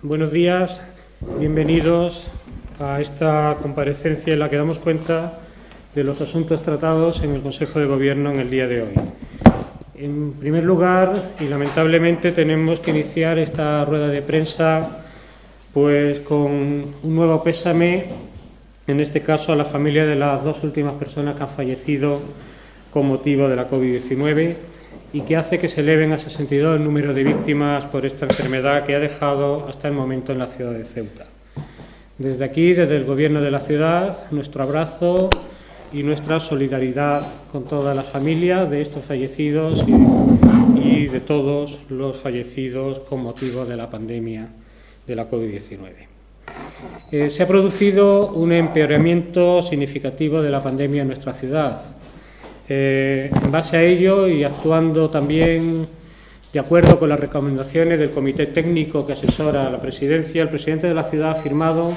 Buenos días, bienvenidos a esta comparecencia en la que damos cuenta de los asuntos tratados en el Consejo de Gobierno en el día de hoy. En primer lugar, y lamentablemente tenemos que iniciar esta rueda de prensa pues con un nuevo pésame, en este caso a la familia de las dos últimas personas que han fallecido con motivo de la COVID-19 y que hace que se eleven a 62 el número de víctimas por esta enfermedad que ha dejado hasta el momento en la ciudad de Ceuta. Desde aquí, desde el Gobierno de la ciudad, nuestro abrazo y nuestra solidaridad con todas las familias de estos fallecidos y de todos los fallecidos con motivo de la pandemia de la COVID-19. Se ha producido un empeoramiento significativo de la pandemia en nuestra ciudad. En base a ello y actuando también de acuerdo con las recomendaciones del Comité Técnico que asesora a la Presidencia, el presidente de la ciudad ha firmado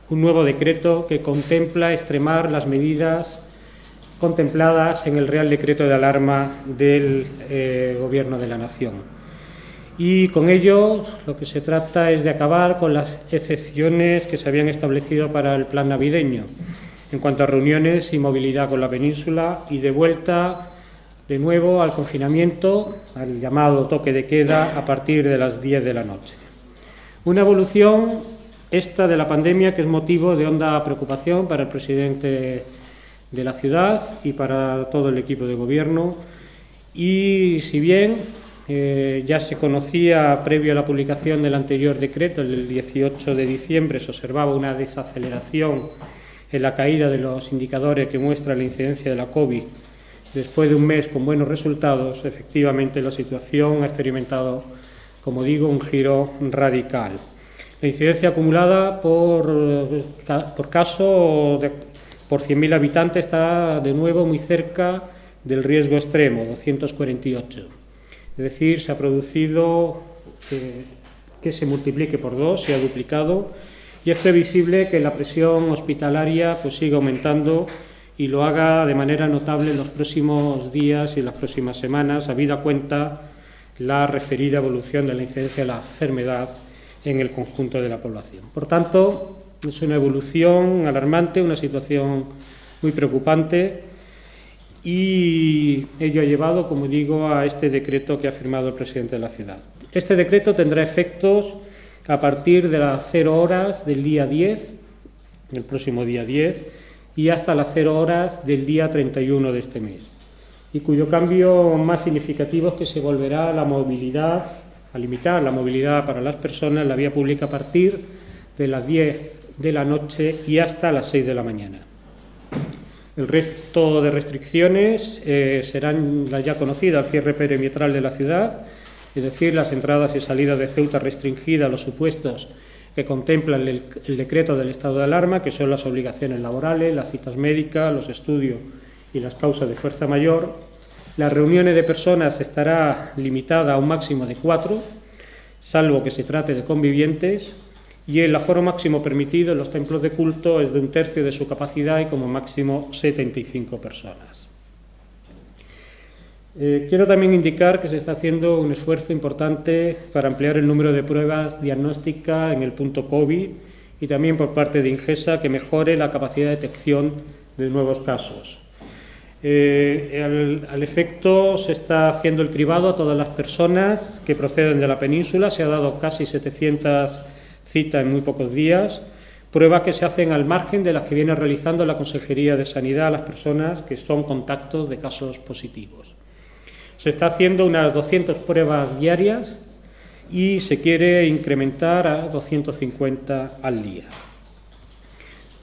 un nuevo decreto que contempla extremar las medidas contempladas en el Real Decreto de Alarma del Gobierno de la Nación. Y con ello lo que se trata es de acabar con las excepciones que se habían establecido para el plan navideño en cuanto a reuniones y movilidad con la península y de vuelta de nuevo al confinamiento, al llamado toque de queda a partir de las 10 de la noche. Una evolución esta de la pandemia que es motivo de honda preocupación para el presidente de la ciudad y para todo el equipo de gobierno. Y si bien ya se conocía previo a la publicación del anterior decreto, el 18 de diciembre, se observaba una desaceleración en la caída de los indicadores que muestra la incidencia de la COVID. Después de un mes con buenos resultados, efectivamente la situación ha experimentado, como digo, un giro radical. La incidencia acumulada por caso por 100.000 habitantes está de nuevo muy cerca del riesgo extremo, 248. Es decir, se ha producido que se multiplique por 2, se ha duplicado, y es previsible que la presión hospitalaria pues siga aumentando y lo haga de manera notable en los próximos días y en las próximas semanas, habida cuenta la referida evolución de la incidencia de la enfermedad en el conjunto de la población. Por tanto, es una evolución alarmante, una situación muy preocupante y ello ha llevado, como digo, a este decreto que ha firmado el presidente de la ciudad. Este decreto tendrá efectos a partir de las 0 horas del día 10, el próximo día 10, y hasta las 0 horas del día 31 de este mes, y cuyo cambio más significativo es que se volverá a la movilidad, a limitar la movilidad para las personas en la vía pública a partir de las 10 de la noche y hasta las 6 de la mañana. El resto de restricciones serán las ya conocidas, el cierre perimetral de la ciudad, es decir, las entradas y salidas de Ceuta restringidas a los supuestos que contemplan el decreto del estado de alarma, que son las obligaciones laborales, las citas médicas, los estudios y las causas de fuerza mayor. Las reuniones de personas estará limitada a un máximo de 4, salvo que se trate de convivientes, y el aforo máximo permitido en los templos de culto es de 1/3 de su capacidad y como máximo 75 personas. Quiero también indicar que se está haciendo un esfuerzo importante para ampliar el número de pruebas diagnósticas en el punto COVID y también por parte de Ingesa que mejore la capacidad de detección de nuevos casos. Al efecto se está haciendo el cribado a todas las personas que proceden de la península, se ha dado casi 700 citas en muy pocos días, pruebas que se hacen al margen de las que viene realizando la Consejería de Sanidad a las personas que son contactos de casos positivos. Se está haciendo unas 200 pruebas diarias y se quiere incrementar a 250 al día.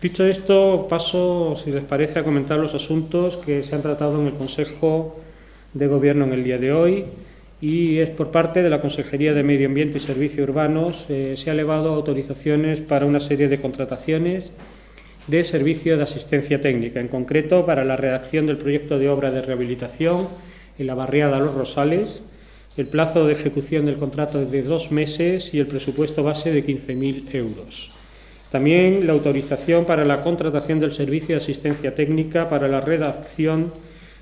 Dicho esto, paso, si les parece, a comentar los asuntos que se han tratado en el Consejo de Gobierno en el día de hoy y es por parte de la Consejería de Medio Ambiente y Servicios Urbanos se ha elevado autorizaciones para una serie de contrataciones de servicios de asistencia técnica, en concreto para la redacción del proyecto de obra de rehabilitación en la barriada Los Rosales. El plazo de ejecución del contrato es de 2 meses y el presupuesto base de 15.000 euros. También la autorización para la contratación del servicio de asistencia técnica para la redacción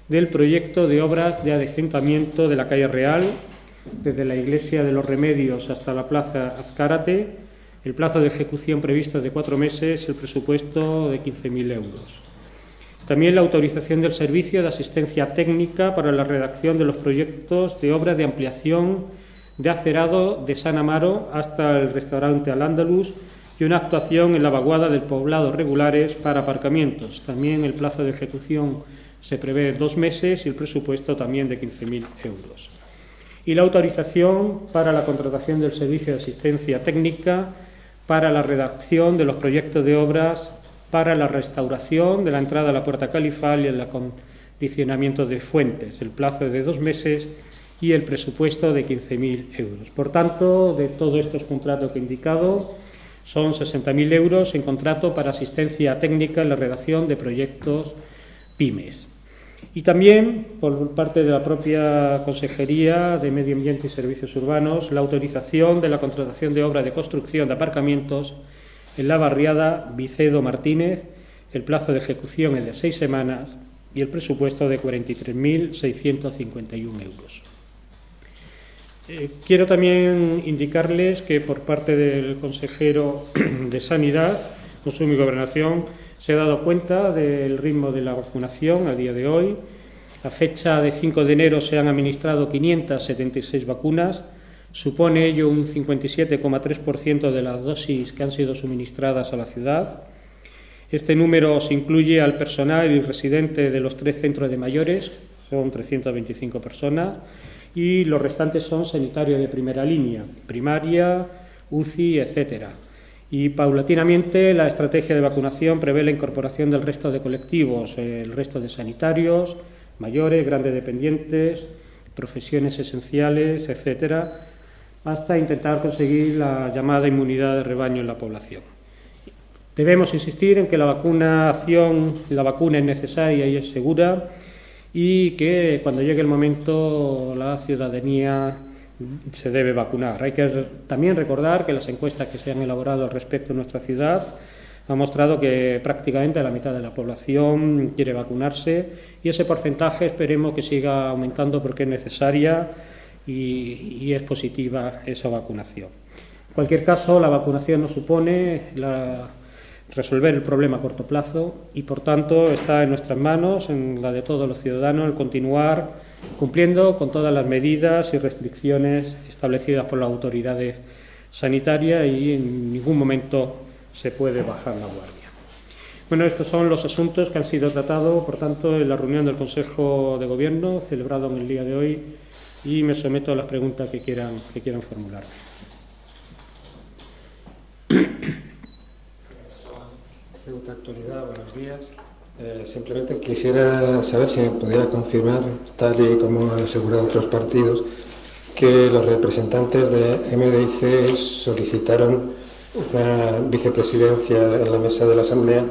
del proyecto de obras de adecentamiento de la calle Real, desde la Iglesia de los Remedios hasta la Plaza Azcárate, el plazo de ejecución previsto de 4 meses y el presupuesto de 15.000 euros. También la autorización del servicio de asistencia técnica para la redacción de los proyectos de obra de ampliación de acerado de San Amaro hasta el restaurante Al-Ándalus y una actuación en la vaguada del poblado regulares para aparcamientos. También el plazo de ejecución se prevé 2 meses y el presupuesto también de 15.000 euros. Y la autorización para la contratación del servicio de asistencia técnica para la redacción de los proyectos de obras para la restauración de la entrada a la Puerta Califal y el acondicionamiento de fuentes, el plazo de 2 meses y el presupuesto de 15.000 euros. Por tanto, de todos estos contratos que he indicado, son 60.000 euros en contrato para asistencia técnica en la redacción de proyectos PYMES. Y también, por parte de la propia Consejería de Medio Ambiente y Servicios Urbanos, la autorización de la contratación de obra de construcción de aparcamientos en la barriada Vicedo Martínez. El plazo de ejecución es de 6 semanas y el presupuesto de 43.651 euros. Quiero también indicarles que por parte del consejero de Sanidad, Consumo y Gobernación, se ha dado cuenta del ritmo de la vacunación a día de hoy. A fecha de 5 de enero se han administrado 576 vacunas. Supone ello un 57,3% de las dosis que han sido suministradas a la ciudad. Este número se incluye al personal y residente de los 3 centros de mayores, son 325 personas, y los restantes son sanitarios de primera línea, primaria, UCI, etcétera. Y paulatinamente la estrategia de vacunación prevé la incorporación del resto de colectivos, el resto de sanitarios, mayores, grandes dependientes, profesiones esenciales, etcétera, hasta intentar conseguir la llamada inmunidad de rebaño en la población. Debemos insistir en que la vacuna es necesaria y es segura y que cuando llegue el momento la ciudadanía se debe vacunar. Hay que también recordar que las encuestas que se han elaborado al respecto en nuestra ciudad han mostrado que prácticamente la mitad de la población quiere vacunarse y ese porcentaje esperemos que siga aumentando porque es necesaria y es positiva esa vacunación. En cualquier caso, la vacunación no supone resolver el problema a corto plazo y, por tanto, está en nuestras manos, en la de todos los ciudadanos, el continuar cumpliendo con todas las medidas y restricciones establecidas por las autoridades sanitarias y en ningún momento se puede bajar la guardia. Bueno, estos son los asuntos que han sido tratados, por tanto, en la reunión del Consejo de Gobierno celebrado en el día de hoy y me someto a las preguntas que quieran formular. Ceuta Actualidad, buenos días. Simplemente quisiera saber si me pudiera confirmar, tal y como han asegurado otros partidos, que los representantes de MDIC solicitaron una vicepresidencia en la mesa de la Asamblea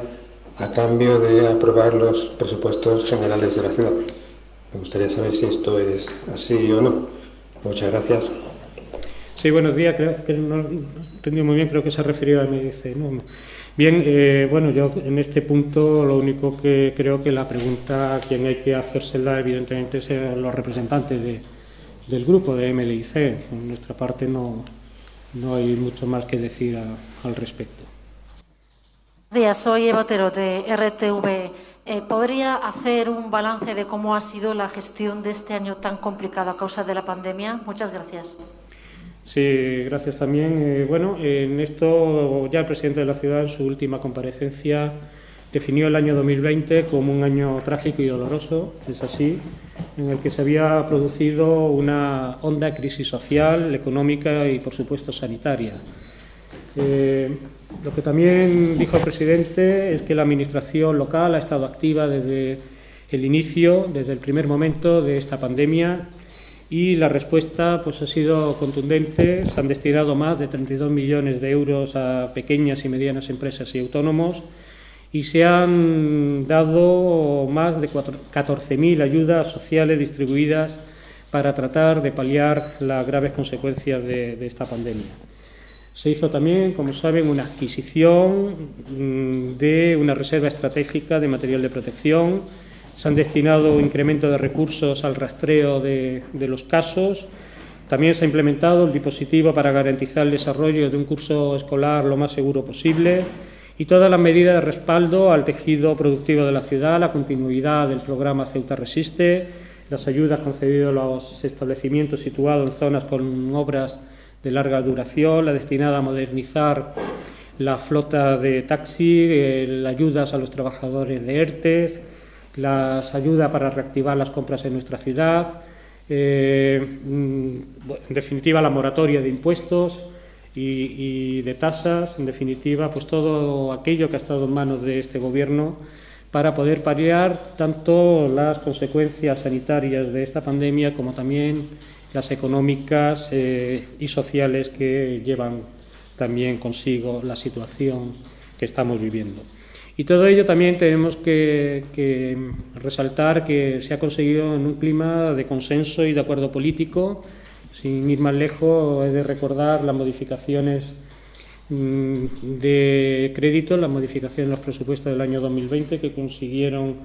a cambio de aprobar los presupuestos generales de la ciudad. Me gustaría saber si esto es así o no. Muchas gracias. Sí, buenos días. Creo que no he entendido muy bien, creo que se ha referido a MDIC, ¿no? Bien, bueno, yo en este punto lo único que creo que la pregunta a quien hay que hacérsela evidentemente son los representantes del grupo de MDIC. Por nuestra parte no hay mucho más que decir al respecto. Buenos días, soy Eva Otero de RTV. ¿Podría hacer un balance de cómo ha sido la gestión de este año tan complicado a causa de la pandemia? Muchas gracias. Sí, gracias también. Bueno, en esto ya el presidente de la ciudad en su última comparecencia definió el año 2020 como un año trágico y doloroso, es así, en el que se había producido una honda crisis social, económica y, por supuesto, sanitaria. Lo que también dijo el presidente es que la Administración local ha estado activa desde el inicio, desde el primer momento de esta pandemia y la respuesta pues, ha sido contundente. Se han destinado más de 32 millones de euros a pequeñas y medianas empresas y autónomos y se han dado más de 14.000 ayudas sociales distribuidas para tratar de paliar las graves consecuencias de esta pandemia. Se hizo también, como saben, una adquisición de una reserva estratégica de material de protección. Se han destinado incremento de recursos al rastreo de los casos También se ha implementado el dispositivo para garantizar el desarrollo de un curso escolar lo más seguro posible y todas las medidas de respaldo al tejido productivo de la ciudad, la continuidad del programa Ceuta Resiste, las ayudas concedidas a los establecimientos situados en zonas con obras de larga duración, la destinada a modernizar la flota de taxi, las ayudas a los trabajadores de ERTE, las ayudas para reactivar las compras en nuestra ciudad, en definitiva la moratoria de impuestos y de tasas, en definitiva pues todo aquello que ha estado en manos de este Gobierno para poder paliar tanto las consecuencias sanitarias de esta pandemia como también las económicas y sociales que llevan también consigo la situación que estamos viviendo. Y todo ello también tenemos que resaltar que se ha conseguido en un clima de consenso y de acuerdo político. Sin ir más lejos, he de recordar las modificaciones de crédito, las modificaciones de los presupuestos del año 2020 que consiguieron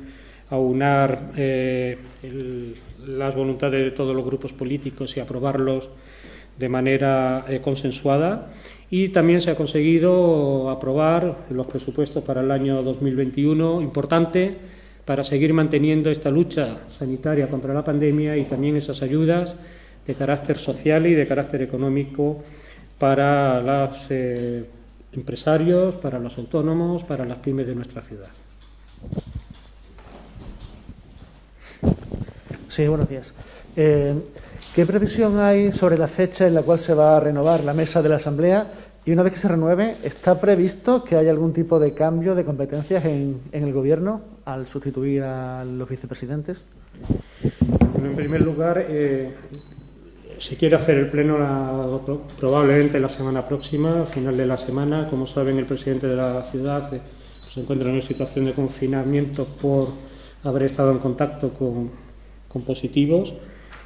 aunar las voluntades de todos los grupos políticos y aprobarlos de manera consensuada. Y también se ha conseguido aprobar los presupuestos para el año 2021, importante para seguir manteniendo esta lucha sanitaria contra la pandemia y también esas ayudas de carácter social y de carácter económico para los empresarios, para los autónomos, para las pymes de nuestra ciudad. Sí, buenos días. ¿Qué previsión hay sobre la fecha en la cual se va a renovar la mesa de la Asamblea? Y una vez que se renueve, ¿está previsto que haya algún tipo de cambio de competencias en el Gobierno al sustituir a los vicepresidentes? Bueno, en primer lugar, se quiere hacer el pleno probablemente la semana próxima, a final de la semana. Como saben, el presidente de la ciudad se encuentra en una situación de confinamiento por haber estado en contacto con positivos.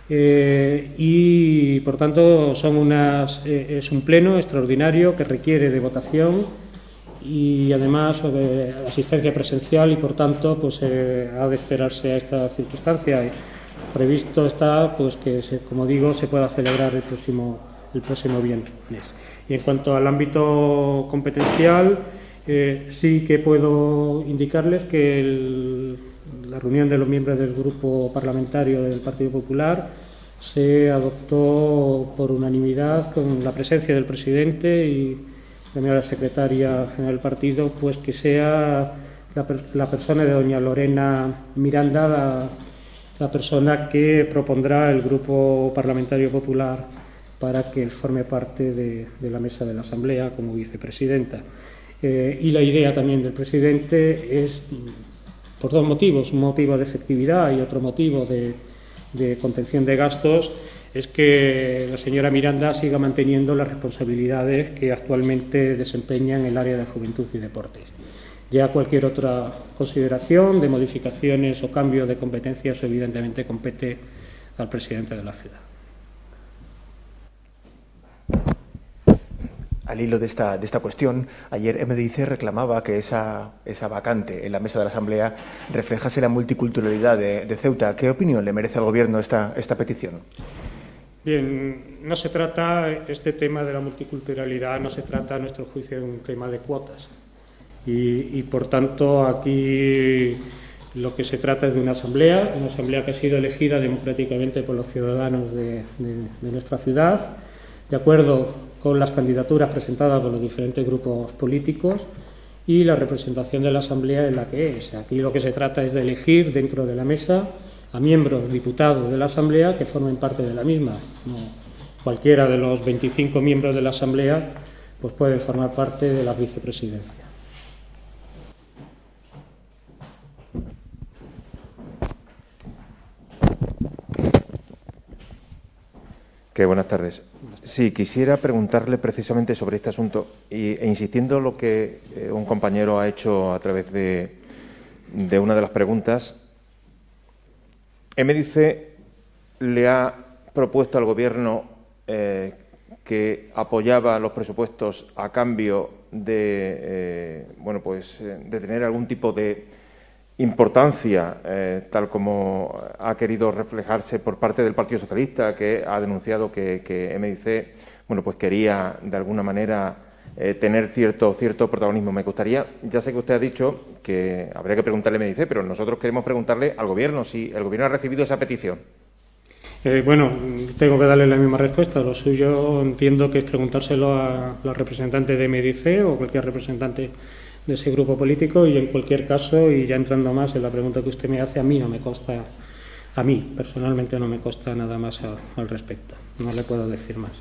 Y por tanto es un pleno extraordinario que requiere de votación y además de asistencia presencial y por tanto pues ha de esperarse a esta circunstancia. Previsto está pues que como digo se pueda celebrar el próximo viernes. Y en cuanto al ámbito competencial, sí que puedo indicarles que la reunión de los miembros del Grupo Parlamentario del Partido Popular se adoptó por unanimidad con la presencia del presidente y también la secretaria general del partido, pues que sea la persona de doña Lorena Miranda la persona que propondrá el Grupo Parlamentario Popular para que forme parte de la mesa de la Asamblea como vicepresidenta. Y la idea también del presidente es, por dos motivos, un motivo de efectividad y otro motivo de contención de gastos, es que la señora Miranda siga manteniendo las responsabilidades que actualmente desempeña en el área de juventud y deportes. Ya cualquier otra consideración de modificaciones o cambio de competencias evidentemente compete al presidente de la ciudad. Al hilo de esta cuestión, ayer MDIC reclamaba que esa vacante en la mesa de la Asamblea reflejase la multiculturalidad de Ceuta. ¿Qué opinión le merece al Gobierno esta petición? Bien, no se trata, este tema de la multiculturalidad no se trata, a nuestro juicio, de un tema de cuotas. Y por tanto, aquí lo que se trata es de una asamblea que ha sido elegida democráticamente por los ciudadanos de nuestra ciudad, de acuerdo con las candidaturas presentadas por los diferentes grupos políticos y la representación de la asamblea en la que es. Aquí lo que se trata es de elegir dentro de la mesa a miembros, diputados de la asamblea que formen parte de la misma. No, cualquiera de los 25 miembros de la asamblea pues pueden formar parte de la vicepresidencia. Buenas tardes. Sí, quisiera preguntarle precisamente sobre este asunto e insistiendo en lo que un compañero ha hecho a través de una de las preguntas. MDIC le ha propuesto al Gobierno que apoyaba los presupuestos a cambio de tener algún tipo de importancia, tal como ha querido reflejarse por parte del Partido Socialista, que ha denunciado que MDC, bueno, pues quería de alguna manera tener cierto protagonismo. Me gustaría, ya sé que usted ha dicho que habría que preguntarle a MDC, pero nosotros queremos preguntarle al Gobierno si el Gobierno ha recibido esa petición. Bueno, tengo que darle la misma respuesta. Lo suyo entiendo que es preguntárselo a los representantes de MDC o cualquier representante de ese grupo político, y en cualquier caso, y ya entrando más en la pregunta que usted me hace, a mí personalmente no me consta nada más al respecto. No le puedo decir más.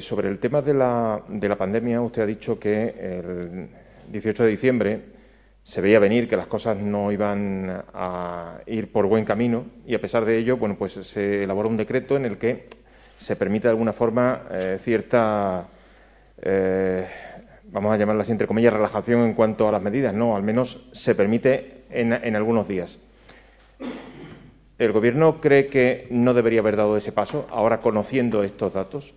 Sobre el tema de la pandemia, usted ha dicho que el 18 de diciembre se veía venir que las cosas no iban a ir por buen camino y, a pesar de ello, bueno, pues se elaboró un decreto en el que se permite de alguna forma cierta, vamos a llamarla así, entre comillas, relajación en cuanto a las medidas, ¿no? Al menos se permite en algunos días. ¿El Gobierno cree que no debería haber dado ese paso, ahora conociendo estos datos?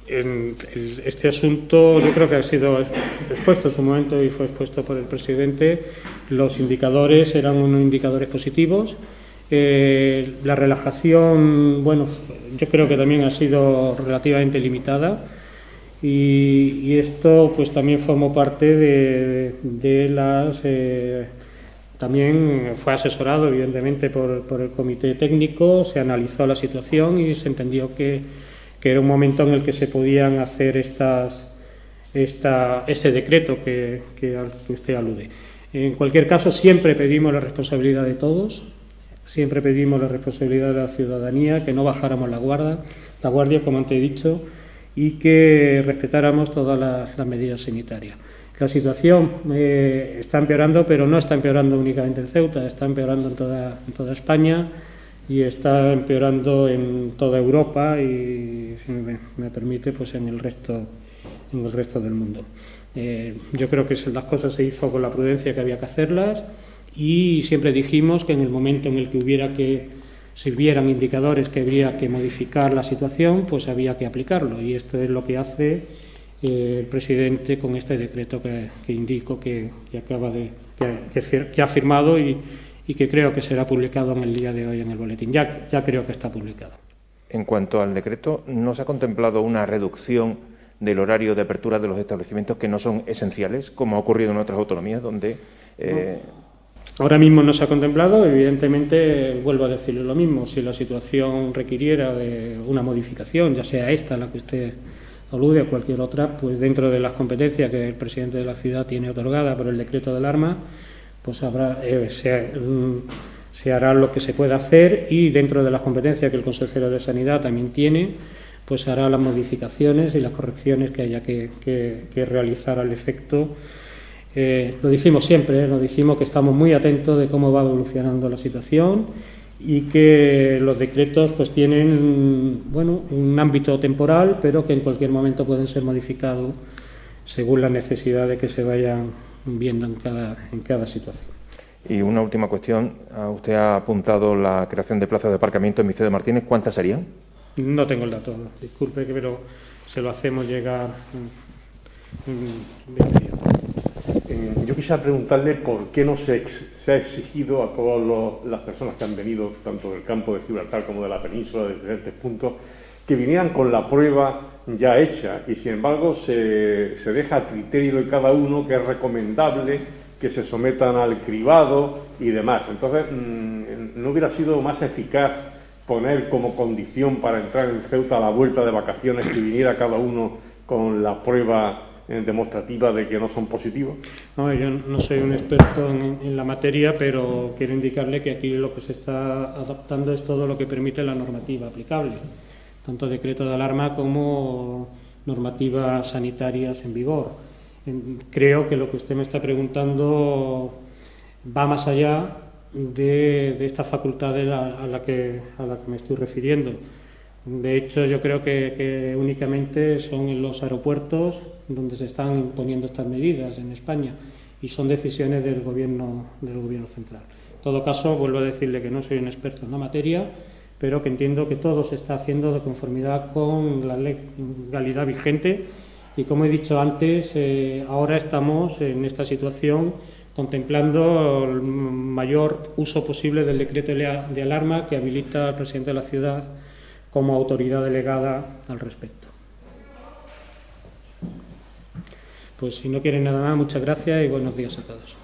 Este asunto yo creo que ha sido expuesto en su momento y fue expuesto por el presidente. Los indicadores eran unos indicadores positivos. La relajación, bueno, yo creo que también ha sido relativamente limitada, y esto pues también formó parte de las... También fue asesorado, evidentemente, por el comité técnico, se analizó la situación y se entendió que era un momento en el que se podían hacer ese decreto al que usted alude. En cualquier caso, siempre pedimos la responsabilidad de todos, siempre pedimos la responsabilidad de la ciudadanía, que no bajáramos la guardia, como antes he dicho, y que respetáramos todas las medidas sanitarias. La situación está empeorando, pero no está empeorando únicamente en Ceuta, está empeorando en toda España y está empeorando en toda Europa y, si me permite, pues en el resto del mundo. Yo creo que las cosas se hizo con la prudencia que había que hacerlas, y siempre dijimos que en el momento en el que si hubieran indicadores que habría que modificar la situación, pues había que aplicarlo, y esto es lo que hace el presidente con este decreto que indico que ha firmado y que creo que será publicado en el día de hoy en el boletín. Ya creo que está publicado. En cuanto al decreto, ¿no se ha contemplado una reducción del horario de apertura de los establecimientos que no son esenciales, como ha ocurrido en otras autonomías donde... Ahora mismo no se ha contemplado. Evidentemente, vuelvo a decirle lo mismo, si la situación requiriera de una modificación, ya sea esta, la que usted alude, a cualquier otra, pues dentro de las competencias que el presidente de la ciudad tiene otorgada por el decreto de alarma, pues se hará lo que se pueda hacer, y dentro de las competencias que el consejero de Sanidad también tiene, pues hará las modificaciones y las correcciones que haya que realizar al efecto. Lo dijimos siempre, lo dijimos que estamos muy atentos de cómo va evolucionando la situación y que los decretos pues tienen un ámbito temporal, pero que en cualquier momento pueden ser modificados según las necesidades que se vayan viendo en cada situación. Y una última cuestión. Usted ha apuntado la creación de plazas de aparcamiento en Vicente de Martínez. ¿Cuántas serían? No tengo el dato, disculpe, pero se lo hacemos llegar de inmediato. Yo quisiera preguntarle por qué no se ha exigido a todas las personas que han venido, tanto del campo de Gibraltar como de la península, de diferentes puntos, que vinieran con la prueba ya hecha, y sin embargo se deja a criterio de cada uno que es recomendable que se sometan al cribado y demás. Entonces, ¿no hubiera sido más eficaz poner como condición para entrar en Ceuta a la vuelta de vacaciones que viniera cada uno con la prueba demostrativa de que no son positivos? No, yo no soy un experto en la materia, pero quiero indicarle que aquí lo que se está adaptando es todo lo que permite la normativa aplicable, tanto decreto de alarma como normativas sanitarias en vigor. Creo que lo que usted me está preguntando va más allá de estas facultades a la que me estoy refiriendo. De hecho, yo creo que únicamente son en los aeropuertos donde se están imponiendo estas medidas en España, y son decisiones del Gobierno central. En todo caso, vuelvo a decirle que no soy un experto en la materia, pero que entiendo que todo se está haciendo de conformidad con la legalidad vigente, y como he dicho antes, ahora estamos en esta situación contemplando el mayor uso posible del decreto de alarma que habilita al presidente de la ciudad como autoridad delegada al respecto. Pues si no quieren nada más, muchas gracias y buenos días a todos.